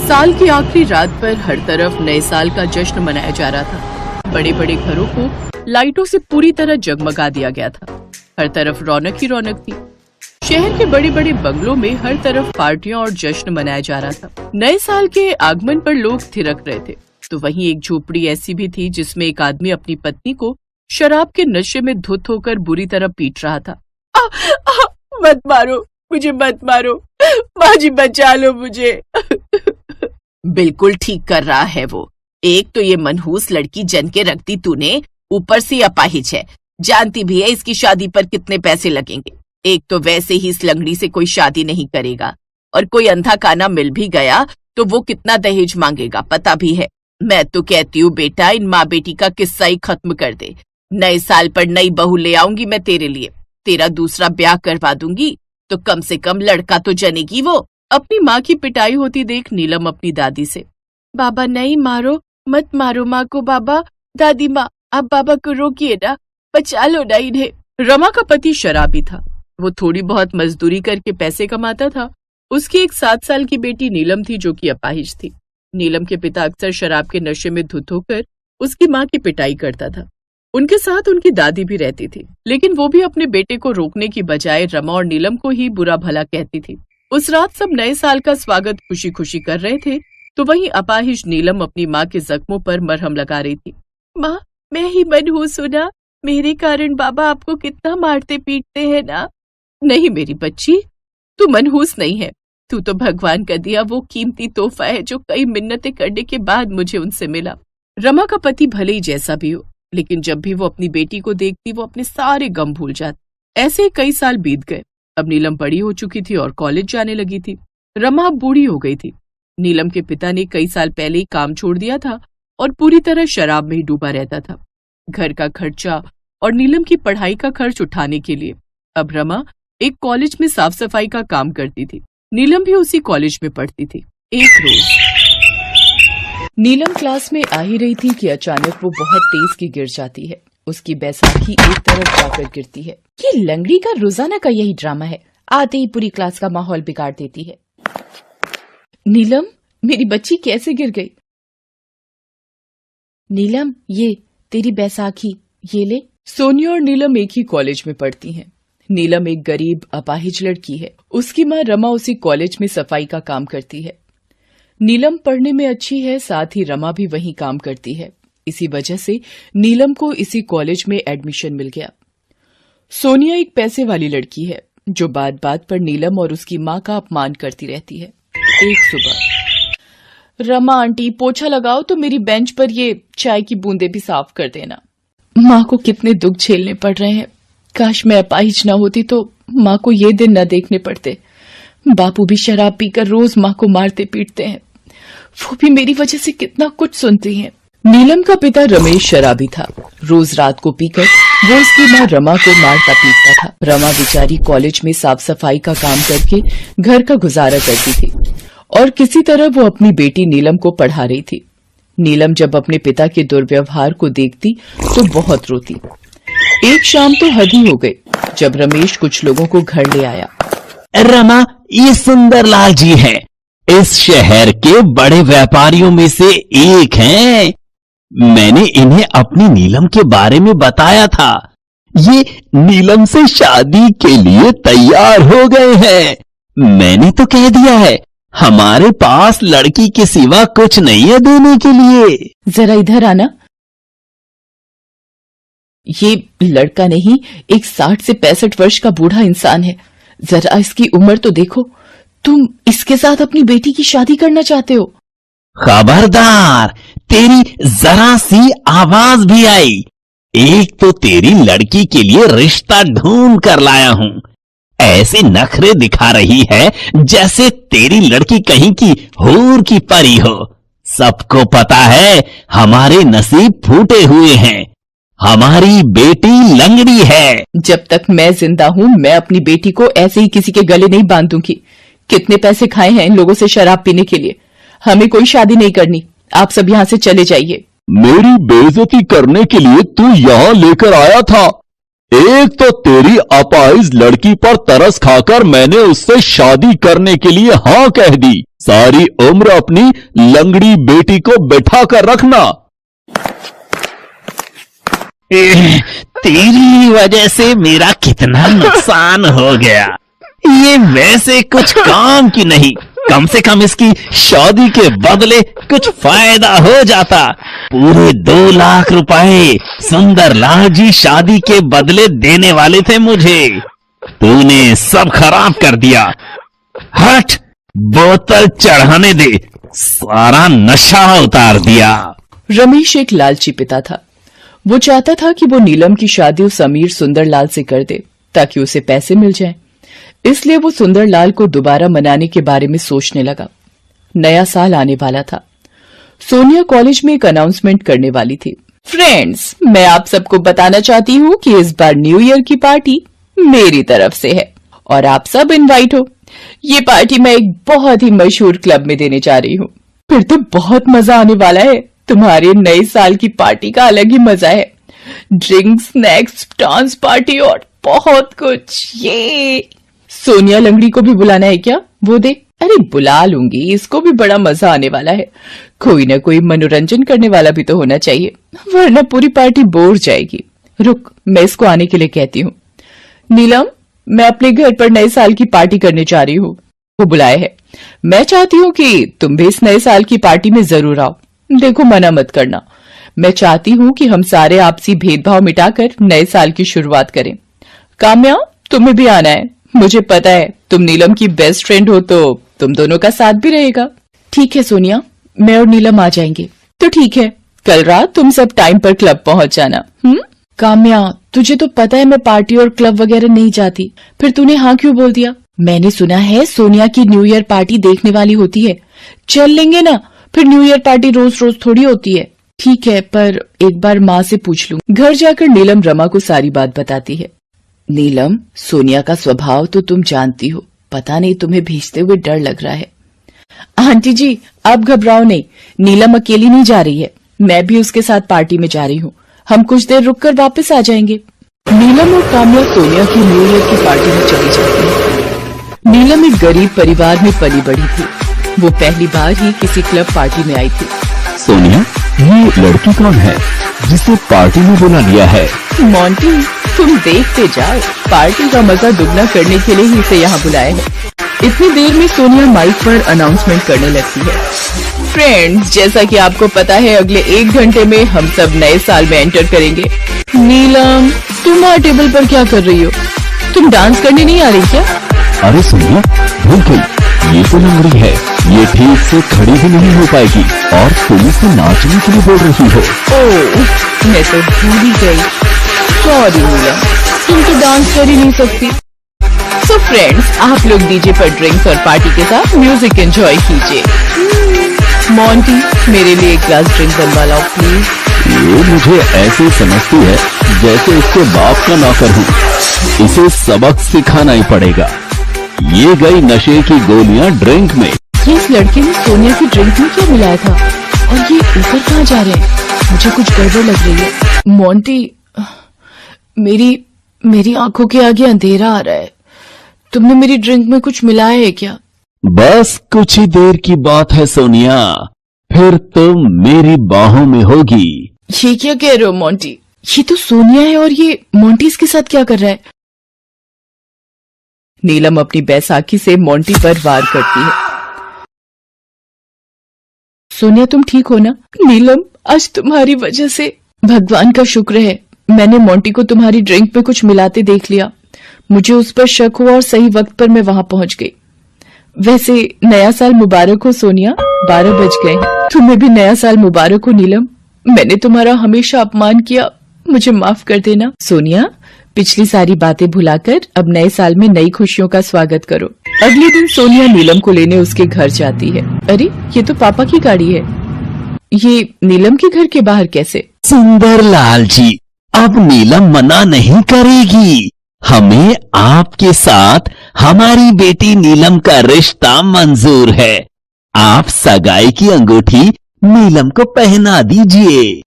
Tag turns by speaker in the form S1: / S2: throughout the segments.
S1: साल की आखिरी रात पर हर तरफ नए साल का जश्न मनाया जा रहा था। बड़े बड़े घरों को लाइटों से पूरी तरह जगमगा दिया गया था। हर तरफ रौनक ही रौनक थी। शहर के बड़े बड़े बंगलों में हर तरफ पार्टियां और जश्न मनाया जा रहा था। नए साल के आगमन पर लोग थिरक रहे थे। तो वहीं एक झोपड़ी ऐसी भी थी जिसमें एक आदमी अपनी पत्नी को शराब के नशे में धुत होकर बुरी तरह पीट रहा था। मत मारो मुझे, मत मारो, माँ जी बचा लो मुझे।
S2: बिल्कुल ठीक कर रहा है वो। एक तो ये मनहूस लड़की जन के रख दी तूने, ऊपर से अपाहिज है। जानती भी है इसकी शादी पर कितने पैसे लगेंगे। एक तो वैसे ही इस लंगड़ी से कोई शादी नहीं करेगा, और कोई अंधा काना मिल भी गया तो वो कितना दहेज मांगेगा पता भी है। मैं तो कहती हूँ बेटा, इन माँ बेटी का किस्सा ही खत्म कर दे। नए साल पर नई बहू ले आऊंगी मैं तेरे लिए, तेरा दूसरा ब्याह करवा दूंगी तो कम से कम लड़का तो जनेगी वो।
S1: अपनी माँ की पिटाई होती देख नीलम अपनी दादी से, बाबा नहीं मारो, मत मारो माँ को बाबा। दादी माँ आप बाबा को रोकिए ना, बचा लो ना इन्हें। रमा का पति शराबी था। वो थोड़ी बहुत मजदूरी करके पैसे कमाता था। उसकी एक 7 साल की बेटी नीलम थी जो कि अपाहिज थी। नीलम के पिता अक्सर शराब के नशे में धुत होकर उसकी माँ की पिटाई करता था। उनके साथ उनकी दादी भी रहती थी, लेकिन वो भी अपने बेटे को रोकने की बजाय रमा और नीलम को ही बुरा भला कहती थी। उस रात सब नए साल का स्वागत खुशी खुशी कर रहे थे, तो वहीं अपाहिज नीलम अपनी माँ के जख्मों पर मरहम लगा रही थी। माँ मैं ही मनहूस हूं ना, मेरे कारण बाबा आपको कितना मारते पीटते हैं ना। नहीं मेरी बच्ची, तू मनहूस नहीं है, तू तो भगवान का दिया वो कीमती तोहफा है जो कई मिन्नतें करने के बाद मुझे उनसे मिला। रमा का पति भले ही जैसा भी हो, लेकिन जब भी वो अपनी बेटी को देखती वो अपने सारे गम भूल जाती। ऐसे ही कई साल बीत गए। अब नीलम बड़ी हो चुकी थी और कॉलेज जाने लगी थी। रमा बूढ़ी हो गई थी। नीलम के पिता ने कई साल पहले ही काम छोड़ दिया था और पूरी तरह शराब में ही डूबा रहता था। घर का खर्चा और नीलम की पढ़ाई का खर्च उठाने के लिए अब रमा एक कॉलेज में साफ सफाई का काम करती थी। नीलम भी उसी कॉलेज में पढ़ती थी। एक रोज नीलम क्लास में आ ही रही थी कि अचानक वो बहुत तेज की गिर जाती है। उसकी बैसाखी एक तरफ जाकर गिरती है। ये लंगड़ी का रोजाना का यही ड्रामा है, आते ही पूरी क्लास का माहौल बिगाड़ देती है। नीलम मेरी बच्ची कैसे गिर गई? नीलम ये तेरी बैसाखी, ये ले। सोनिया और नीलम एक ही कॉलेज में पढ़ती हैं। नीलम एक गरीब अपाहिज लड़की है। उसकी माँ रमा उसी कॉलेज में सफाई का काम करती है। नीलम पढ़ने में अच्छी है, साथ ही रमा भी वहीं काम करती है। इसी वजह से नीलम को इसी कॉलेज में एडमिशन मिल गया। सोनिया एक पैसे वाली लड़की है जो बात बात पर नीलम और उसकी माँ का अपमान करती रहती है। एक सुबह, रमा आंटी पोछा लगाओ तो मेरी बेंच पर ये चाय की बूंदें भी साफ कर देना। माँ को कितने दुख झेलने पड़ रहे हैं। काश मैं अपाहिज न होती तो माँ को ये दिन न देखने पड़ते। बापू भी शराब पीकर रोज माँ को मारते पीटते हैं। वो भी मेरी वजह से कितना कुछ सुनती हैं। नीलम का पिता रमेश शराबी था। रोज रात को पीकर वो उसकी माँ रमा को मारता पीटता था। रमा बेचारी कॉलेज में साफ सफाई का काम करके घर का गुजारा करती थी और किसी तरह वो अपनी बेटी नीलम को पढ़ा रही थी। नीलम जब अपने पिता के दुर्व्यवहार को देखती तो बहुत रोती। एक शाम तो हद ही हो गई जब रमेश कुछ लोगों को घर ले आया।
S3: रमा, ये सुंदरलाल जी हैं। इस शहर के बड़े व्यापारियों में से एक हैं। मैंने इन्हें अपनी नीलम के बारे में बताया था। ये नीलम से शादी के लिए तैयार हो गए हैं। मैंने तो कह दिया है हमारे पास लड़की के सिवा कुछ नहीं है देने के लिए।
S1: जरा इधर आना। ये लड़का नहीं, एक 60 से 65 वर्ष का बूढ़ा इंसान है। जरा इसकी उम्र तो देखो। तुम इसके साथ अपनी बेटी की शादी करना चाहते हो?
S3: खबरदार, तेरी जरा सी आवाज भी आई। एक तो तेरी लड़की के लिए रिश्ता ढूंढ कर लाया हूं। ऐसे नखरे दिखा रही है जैसे तेरी लड़की कहीं की हूर की परी हो। सबको पता है हमारे नसीब फूटे हुए हैं। हमारी बेटी लंगड़ी है।
S1: जब तक मैं जिंदा हूँ मैं अपनी बेटी को ऐसे ही किसी के गले नहीं बांध दूंगी। कितने पैसे खाए हैं इन लोगों से शराब पीने के लिए। हमें कोई शादी नहीं करनी। आप सब यहाँ से चले जाइए।
S3: मेरी बेइज्जती करने के लिए तू यहाँ लेकर आया था। एक तो तेरी अपाहिज लड़की पर तरस खाकर मैंने उससे शादी करने के लिए हाँ कह दी। सारी उम्र अपनी लंगड़ी बेटी को बैठा कर रखना। तेरी वजह से मेरा कितना नुकसान हो गया। ये वैसे कुछ काम की नहीं, कम से कम इसकी शादी के बदले कुछ फायदा हो जाता। पूरे 2 लाख रुपए सुंदरलाल जी शादी के बदले देने वाले थे मुझे। तूने सब खराब कर दिया। हट, बोतल चढ़ाने दे, सारा नशा उतार दिया।
S1: रमेश एक लालची पिता था। वो चाहता था कि वो नीलम की शादी उस अमीर सुंदरलाल से कर दे ताकि उसे पैसे मिल जाएं। इसलिए वो सुंदरलाल को दोबारा मनाने के बारे में सोचने लगा। नया साल आने वाला था। सोनिया कॉलेज में एक अनाउंसमेंट करने वाली थी। फ्रेंड्स, मैं आप सबको बताना चाहती हूँ कि इस बार न्यू ईयर की पार्टी मेरी तरफ से है और आप सब इनवाइट हो। ये पार्टी मैं एक बहुत ही मशहूर क्लब में देने जा रही हूँ। फिर तो बहुत मजा आने वाला है। तुम्हारे नए साल की पार्टी का अलग ही मजा है। ड्रिंक्स, स्नैक्स, डांस पार्टी और बहुत कुछ। ये सोनिया लंगड़ी को भी बुलाना है क्या? वो दे। अरे बुला लूंगी, इसको भी बड़ा मजा आने वाला है। कोई ना कोई मनोरंजन करने वाला भी तो होना चाहिए, वरना पूरी पार्टी बोर जाएगी। रुक, मैं इसको आने के लिए कहती हूँ। नीलम, मैं अपने घर पर नए साल की पार्टी करने जा रही हूँ। वो बुलाए है। मैं चाहती हूँ कि तुम भी इस नए साल की पार्टी में जरूर आओ। देखो, मना मत करना। मैं चाहती हूँ कि हम सारे आपसी भेदभाव मिटाकर नए साल की शुरुआत करें। काम्या, तुम्हें भी आना है। मुझे पता है तुम नीलम की बेस्ट फ्रेंड हो, तो तुम दोनों का साथ भी रहेगा। ठीक है सोनिया, मैं और नीलम आ जाएंगे। तो ठीक है, कल रात तुम सब टाइम पर क्लब पहुंच जाना। काम्या, तुझे तो पता है मैं पार्टी और क्लब वगैरह नहीं जाती, फिर तूने हाँ क्यों बोल दिया? मैंने सुना है सोनिया की न्यू ईयर पार्टी देखने वाली होती है। चल लेंगे ना, फिर न्यू ईयर पार्टी रोज रोज थोड़ी होती है। ठीक है, पर एक बार माँ से पूछ लूं। घर जाकर नीलम रमा को सारी बात बताती है। नीलम, सोनिया का स्वभाव तो तुम जानती हो, पता नहीं तुम्हें भेजते हुए डर लग रहा है। आंटी जी, आप घबराओ नहीं, नीलम अकेली नहीं जा रही है, मैं भी उसके साथ पार्टी में जा रही हूँ। हम कुछ देर रुककर वापस आ जाएंगे। नीलम और काम्या सोनिया की न्यू ईयर की पार्टी में चली जाती है। नीलम एक गरीब परिवार में पली बड़ी थी। वो पहली बार ही किसी क्लब पार्टी में आई थी।
S3: सोनिया, ये लड़की कौन है जिसे पार्टी में बुला लिया है?
S1: मोंटी, तुम देखते जाओ, पार्टी का मजा दुगना करने के लिए ही इसे यहाँ बुलाया है। इतनी देर में सोनिया माइक पर अनाउंसमेंट करने लगती है। फ्रेंड्स, जैसा कि आपको पता है, अगले 1 घंटे में हम सब नए साल में एंटर करेंगे। नीलम, तुम वहाँ टेबल पर क्या कर रही हो? तुम डांस करने नहीं आ रही क्या?
S3: अरे सोनिया, भूल गई, ये तो लंगड़ी है, ये ठीक से खड़ी भी नहीं हो पाएगी और तुम इसे नाचने के लिए बोल रही हो।
S1: ओह, मैं तो भूल ही गई। सॉरी नीलम, तुम तो डांस कर ही नहीं सकती। सो फ्रेंड्स, आप लोग डीजे पर ड्रिंक्स और पार्टी के साथ म्यूजिक एंजॉय कीजिए। मोंटी, मेरे लिए एक ग्लास ड्रिंक बनवा लाओ प्लीज।
S3: ये मुझे ऐसे समझती है जैसे उसके बाप का नौकर हूँ। इसे सबक सिखाना ही पड़ेगा। ये गई नशे की गोलियां ड्रिंक में।
S1: ये इस लड़के ने सोनिया की ड्रिंक में क्या मिलाया था और ये ऊपर कहाँ जा रहे हैं? मुझे कुछ गड़बड़ लग रही है। मोंटी, मेरी आंखों के आगे अंधेरा आ रहा है। तुमने मेरी ड्रिंक में कुछ मिलाया है क्या?
S3: बस कुछ ही देर की बात है सोनिया, फिर तुम मेरी बाहों में होगी।
S1: ये क्या कह रहे हो मोंटी? ये तो सोनिया है और ये मोंटी इसके साथ क्या कर रहा है? नीलम अपनी बैसाखी से मोंटी पर वार करती है। सोनिया, तुम ठीक हो ना? नीलम, आज तुम्हारी वजह से भगवान का शुक्र है मैंने मोंटी को तुम्हारी ड्रिंक में कुछ मिलाते देख लिया। मुझे उस पर शक हुआ और सही वक्त पर मैं वहां पहुंच गई। वैसे नया साल मुबारक हो सोनिया, 12 बज गए हैं। तुम्हें भी नया साल मुबारक हो नीलम। मैंने तुम्हारा हमेशा अपमान किया, मुझे माफ कर देना। सोनिया, पिछली सारी बातें भुलाकर अब नए साल में नई खुशियों का स्वागत करो। अगले दिन सोनिया नीलम को लेने उसके घर जाती है। अरे, ये तो पापा की गाड़ी है। ये नीलम के घर के बाहर कैसे?
S3: सुंदरलाल जी, अब नीलम मना नहीं करेगी। हमें आपके साथ हमारी बेटी नीलम का रिश्ता मंजूर है। आप सगाई की अंगूठी नीलम को पहना दीजिए।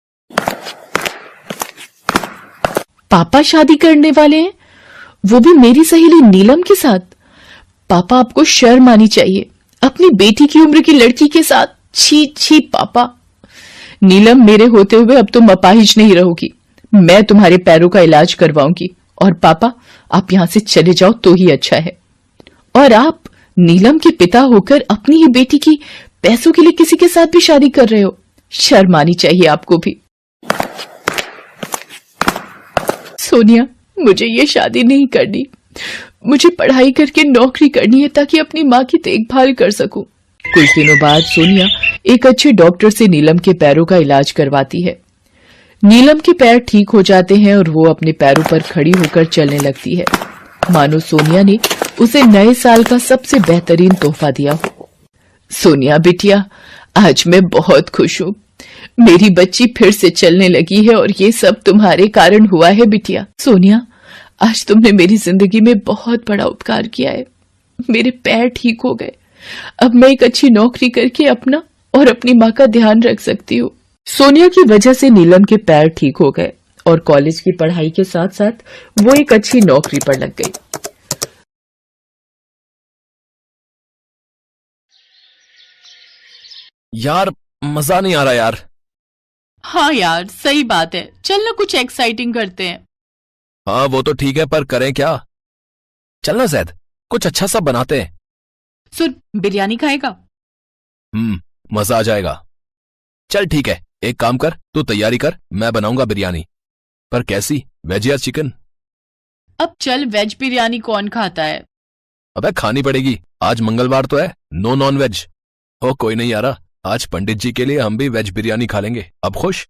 S1: पापा शादी करने वाले हैं, वो भी मेरी सहेली नीलम के साथ? पापा, आपको शर्म आनी चाहिए। अपनी बेटी की उम्र की लड़की के साथ? छी छी पापा। नीलम, मेरे होते हुए अब तुम अपाहिज नहीं रहोगी। मैं तुम्हारे पैरों का इलाज करवाऊंगी। और पापा, आप यहां से चले जाओ तो ही अच्छा है। और आप नीलम के पिता होकर अपनी ही बेटी की पैसों के लिए किसी के साथ भी शादी कर रहे हो? शर्म आनी चाहिए आपको भी। सोनिया, मुझे ये शादी नहीं करनी। मुझे पढ़ाई करके नौकरी करनी है ताकि अपनी माँ की देखभाल कर सकूं। कुछ दिनों बाद सोनिया एक अच्छे डॉक्टर से नीलम के पैरों का इलाज करवाती है। नीलम के पैर ठीक हो जाते हैं और वो अपने पैरों पर खड़ी होकर चलने लगती है, मानो सोनिया ने उसे नए साल का सबसे बेहतरीन तोहफा दिया हो। सोनिया बिटिया, आज मैं बहुत खुश हूँ। मेरी बच्ची फिर से चलने लगी है और ये सब तुम्हारे कारण हुआ है बिटिया। सोनिया, आज तुमने मेरी जिंदगी में बहुत बड़ा उपकार किया है। मेरे पैर ठीक हो गए। अब मैं एक अच्छी नौकरी करके अपना और अपनी माँ का ध्यान रख सकती हूँ। सोनिया की वजह से नीलम के पैर ठीक हो गए और कॉलेज की पढ़ाई के साथ साथ वो एक अच्छी नौकरी पर लग गई।
S4: यार मजा नहीं आ रहा यार।
S1: हाँ यार, सही बात है। चल ना कुछ एक्साइटिंग करते हैं।
S4: हाँ वो तो ठीक है, पर करें क्या? चलना जैद, कुछ अच्छा सा बनाते हैं।
S1: सुन, बिरयानी खाएगा?
S4: मजा आ जाएगा। चल ठीक है, एक काम कर, तू तैयारी कर, मैं बनाऊंगा बिरयानी। पर कैसी, वेज या चिकन?
S1: अब चल, वेज बिरयानी कौन खाता है?
S4: अबे खानी पड़ेगी, आज मंगलवार तो है, नो नॉन वेज। ओ कोई नहीं यारा, आज पंडित जी के लिए हम भी वेज बिरयानी खा लेंगे। अब खुश?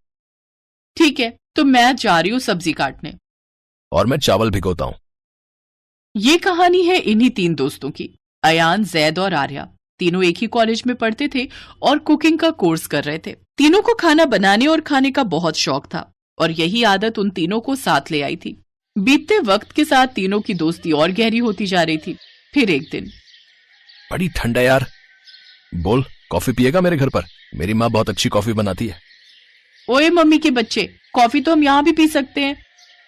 S1: ठीक है, तो मैं जा रही हूँ सब्जी काटने।
S4: और मैं चावल भिगोता हूँ।
S1: ये कहानी है इन्हीं 3 दोस्तों की, अयान, जैद और आर्या। तीनों एक ही कॉलेज में पढ़ते थे और कुकिंग का कोर्स कर रहे थे। तीनों को खाना बनाने और खाने का बहुत शौक था और यही आदत उन तीनों को साथ ले आई थी। बीतते वक्त के साथ तीनों की दोस्ती और गहरी होती जा रही थी। फिर एक दिन,
S4: बड़ी ठंड है यार, बोल कॉफी पिएगा मेरे घर पर? मेरी माँ बहुत अच्छी कॉफी बनाती है।
S1: ओए मम्मी के बच्चे, कॉफी तो हम यहाँ भी पी सकते हैं।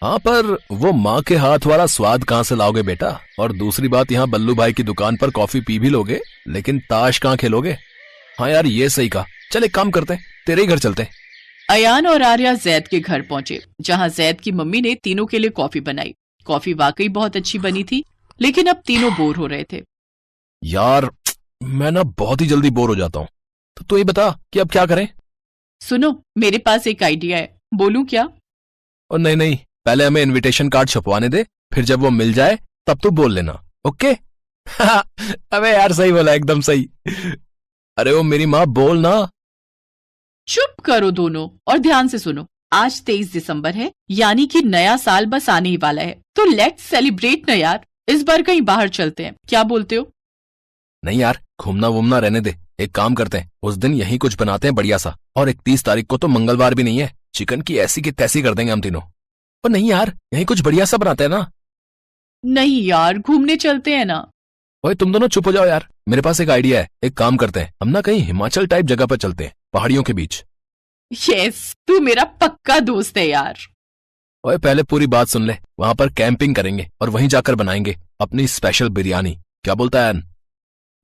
S4: हाँ पर वो माँ के हाथ वाला स्वाद कहाँ से लाओगे बेटा? और दूसरी बात, यहाँ बल्लू भाई की दुकान पर कॉफी पी भी लोगे, लेकिन ताश कहाँ खेलोगे? हाँ यार ये सही कहा। चल एक काम करते हैं, तेरे ही घर चलते हैं।
S1: अयान और आर्या जैद के घर पहुंचे, जहां जैद की मम्मी ने तीनों के लिए कॉफी बनाई। कॉफी वाकई बहुत अच्छी बनी थी, लेकिन अब तीनों बोर हो रहे थे।
S4: यार मैं ना बहुत ही जल्दी बोर हो जाता हूँ, तो तू ही बता कि अब क्या करें?
S1: सुनो, मेरे पास एक आइडिया है, बोलूं क्या?
S4: और नहीं नहीं, पहले हमें इनविटेशन कार्ड छपवाने दे, फिर जब वो मिल जाए तब तू बोल लेना, ओके? अबे यार सही बोला, एकदम सही। अरे वो मेरी माँ, बोल ना।
S1: चुप करो दोनों और ध्यान से सुनो। आज 23 दिसंबर है, यानी कि नया साल बस आने ही वाला है, तो लेट्स सेलिब्रेट ना यार। इस बार कहीं बाहर चलते हैं, क्या बोलते हो?
S4: नहीं यार, घूमना वूमना रहने दे। एक काम करते हैं, उस दिन यही कुछ बनाते हैं बढ़िया सा। और 31 तारीख को तो मंगलवार भी नहीं है, चिकन की ऐसी की तैसी कर देंगे हम तीनों। और नहीं यार, यही कुछ बढ़िया सा बनाते हैं ना।
S1: नहीं यार, घूमने चलते हैं ना।
S4: ओए तुम दोनों चुप हो जाओ यार, मेरे पास एक आइडिया है। एक काम करते हैं, हम ना कहीं हिमाचल टाइप जगह पर चलते हैं, पहाड़ियों के बीच।
S1: यस, तू मेरा पक्का दोस्त है यार।
S4: ओए पहले पूरी बात सुन ले। वहां पर कैंपिंग करेंगे और वहीं जाकर बनाएंगे अपनी स्पेशल बिरयानी। क्या बोलता है?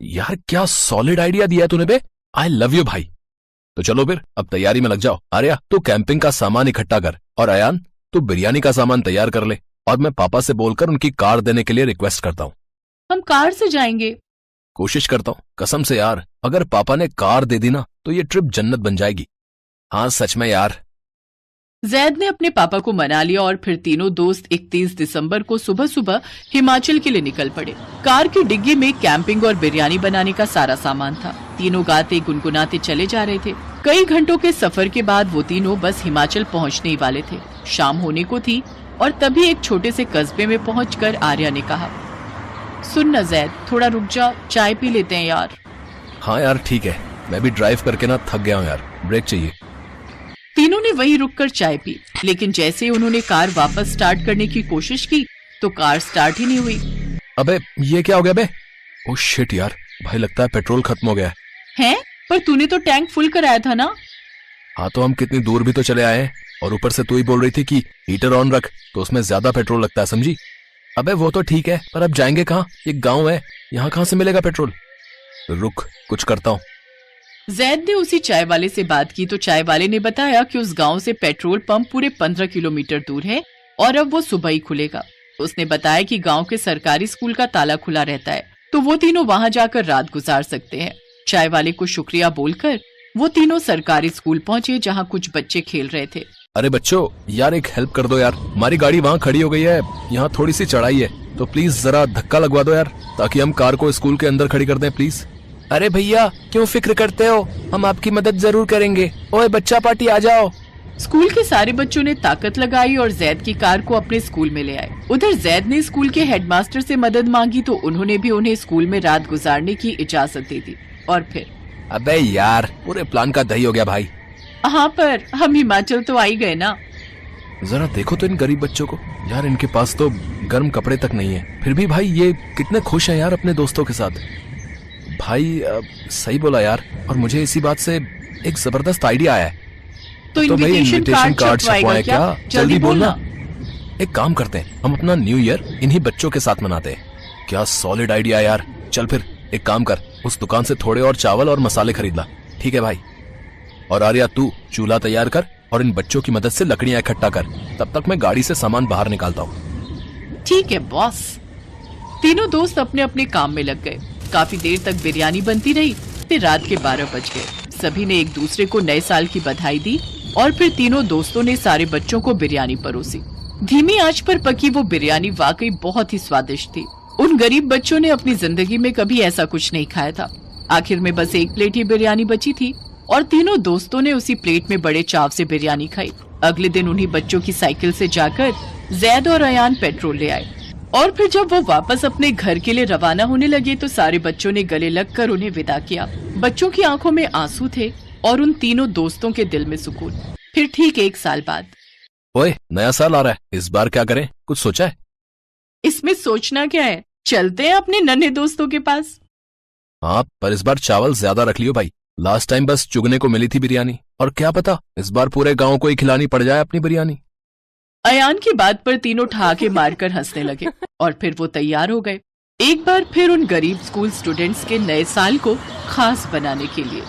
S4: यार क्या सॉलिड आइडिया दिया तूने बे, आई लव यू भाई। तो चलो फिर अब तैयारी में लग जाओ। आर्या तू कैंपिंग का सामान इकट्ठा कर, और अयान तू बिरयानी का सामान तैयार कर ले। और मैं पापा से बोलकर उनकी कार देने के लिए रिक्वेस्ट करता हूँ।
S1: हम कार से जाएंगे।
S4: कोशिश करता हूँ, कसम से यार, अगर पापा ने कार दे दी ना तो ये ट्रिप जन्नत बन जाएगी। हाँ सच में यार।
S1: जैद ने अपने पापा को मना लिया और फिर तीनों दोस्त 31 दिसंबर को सुबह सुबह हिमाचल के लिए निकल पड़े। कार की डिग्गी में कैंपिंग और बिरयानी बनाने का सारा सामान था। तीनों गाते गुनगुनाते चले जा रहे थे। कई घंटों के सफर के बाद वो तीनों बस हिमाचल पहुंचने ही वाले थे। शाम होने को थी और तभी एक छोटे से कस्बे में पहुंचकर आर्या ने कहा, सुन न जैद, थोड़ा रुक जा, चाय पी लेते हैं यार।
S4: हाँ यार ठीक है, मैं भी ड्राइव करके ना थक गया हूँ यार, ब्रेक चाहिए।
S1: तीनों ने वहीं रुककर चाय पी, लेकिन जैसे ही उन्होंने कार वापस स्टार्ट करने की कोशिश की तो कार स्टार्ट ही नहीं हुई।
S4: अबे ये क्या हो गया बे? ओह शिट यार, भाई लगता है पेट्रोल खत्म हो गया
S1: है। पर तूने तो टैंक फुल कराया था ना।
S4: हाँ तो हम कितनी दूर भी तो चले आए हैं, और ऊपर से तू ही बोल रही थी कि हीटर ऑन रख, तो उसमें ज्यादा पेट्रोल लगता है, समझी? अबे वो तो ठीक है, पर अब जाएंगे कहाँ? ये गाँव है, यहाँ कहाँ से मिलेगा पेट्रोल? रुक, कुछ करता हूँ।
S1: जैद ने उसी चाय वाले से बात की तो चाय वाले ने बताया कि उस गांव से पेट्रोल पंप पूरे 15 किलोमीटर दूर है और अब वो सुबह ही खुलेगा। उसने बताया कि गांव के सरकारी स्कूल का ताला खुला रहता है, तो वो तीनों वहां जाकर रात गुजार सकते हैं। चाय वाले को शुक्रिया बोलकर वो तीनों सरकारी स्कूल पहुंचे, जहां कुछ बच्चे खेल रहे थे।
S4: अरे बच्चों, यार एक हेल्प कर दो यार, हमारी गाड़ी वहाँ खड़ी हो गई है, यहाँ थोड़ी सी चढ़ाई है, तो प्लीज जरा धक्का लगवा दो यार, ताकि हम कार को स्कूल के अंदर खड़ी कर दें प्लीज।
S5: अरे भैया, क्यों फिक्र करते हो, हम आपकी मदद जरूर करेंगे। ओए बच्चा पार्टी आ जाओ।
S1: स्कूल के सारे बच्चों ने ताकत लगाई और जैद की कार को अपने स्कूल में ले आए। उधर जैद ने स्कूल के हेडमास्टर से मदद मांगी तो उन्होंने भी उन्हें स्कूल में रात गुजारने की इजाजत दे दी। और फिर
S4: अबे यार, पूरे प्लान का दही हो गया भाई।
S1: हाँ, पर हम हिमाचल तो आ ही गए ना।
S4: जरा देखो तो इन गरीब बच्चों को यार, इनके पास तो गर्म कपड़े तक नहीं है, फिर भी भाई ये कितने खुश हैं यार अपने दोस्तों के साथ। भाई सही बोला यार, और मुझे इसी बात से एक जबरदस्त आइडिया आया है।
S1: तो
S4: भाई
S1: इनविटेशन कार्ड
S4: छपवाएं
S1: क्या?
S4: जल्दी बोलना। एक काम करते हैं, हम अपना न्यू ईयर इन्हीं बच्चों के साथ मनाते हैं। क्या सॉलिड आइडिया यार। चल फिर एक काम कर, उस दुकान से थोड़े और चावल और मसाले खरीद ला। ठीक है भाई। और आर्या, तू चूल्हा तैयार कर और इन बच्चों की मदद से लकड़ियां इकट्ठा कर, तब तक मैं गाड़ी से सामान बाहर निकालता हूँ।
S1: ठीक है बॉस। तीनों दोस्त अपने अपने काम में लग गए। काफी देर तक बिरयानी बनती रही, फिर रात के 12 बज गए। सभी ने एक दूसरे को नए साल की बधाई दी और फिर तीनों दोस्तों ने सारे बच्चों को बिरयानी परोसी। धीमी आंच पर पकी वो बिरयानी वाकई बहुत ही स्वादिष्ट थी। उन गरीब बच्चों ने अपनी जिंदगी में कभी ऐसा कुछ नहीं खाया था। आखिर में बस एक प्लेट ही बिरयानी बची थी और तीनों दोस्तों ने उसी प्लेट में बड़े चाव से बिरयानी खाई। अगले दिन उन्हीं बच्चों की साइकिल से जाकर जैद और अयान पेट्रोल ले आए और फिर जब वो वापस अपने घर के लिए रवाना होने लगे तो सारे बच्चों ने गले लगकर उन्हें विदा किया। बच्चों की आंखों में आंसू थे और उन तीनों दोस्तों के दिल में सुकून। फिर ठीक 1 साल बाद।
S4: ओए, नया साल आ रहा है, इस बार क्या करें, कुछ सोचा है?
S1: इसमें सोचना क्या है, चलते हैं अपने नन्हे दोस्तों के पास।
S4: हाँ, पर इस बार चावल ज्यादा रख लियो भाई। लास्ट टाइम बस चुगने को मिली थी बिरयानी, और क्या पता इस बार पूरे गांव को ही खिलानी पड़ जाए अपनी बिरयानी।
S1: अयान की बात पर तीनों ठहाके मारकर हंसने लगे और फिर वो तैयार हो गए, एक बार फिर उन गरीब स्कूल स्टूडेंट्स के नए साल को खास बनाने के लिए।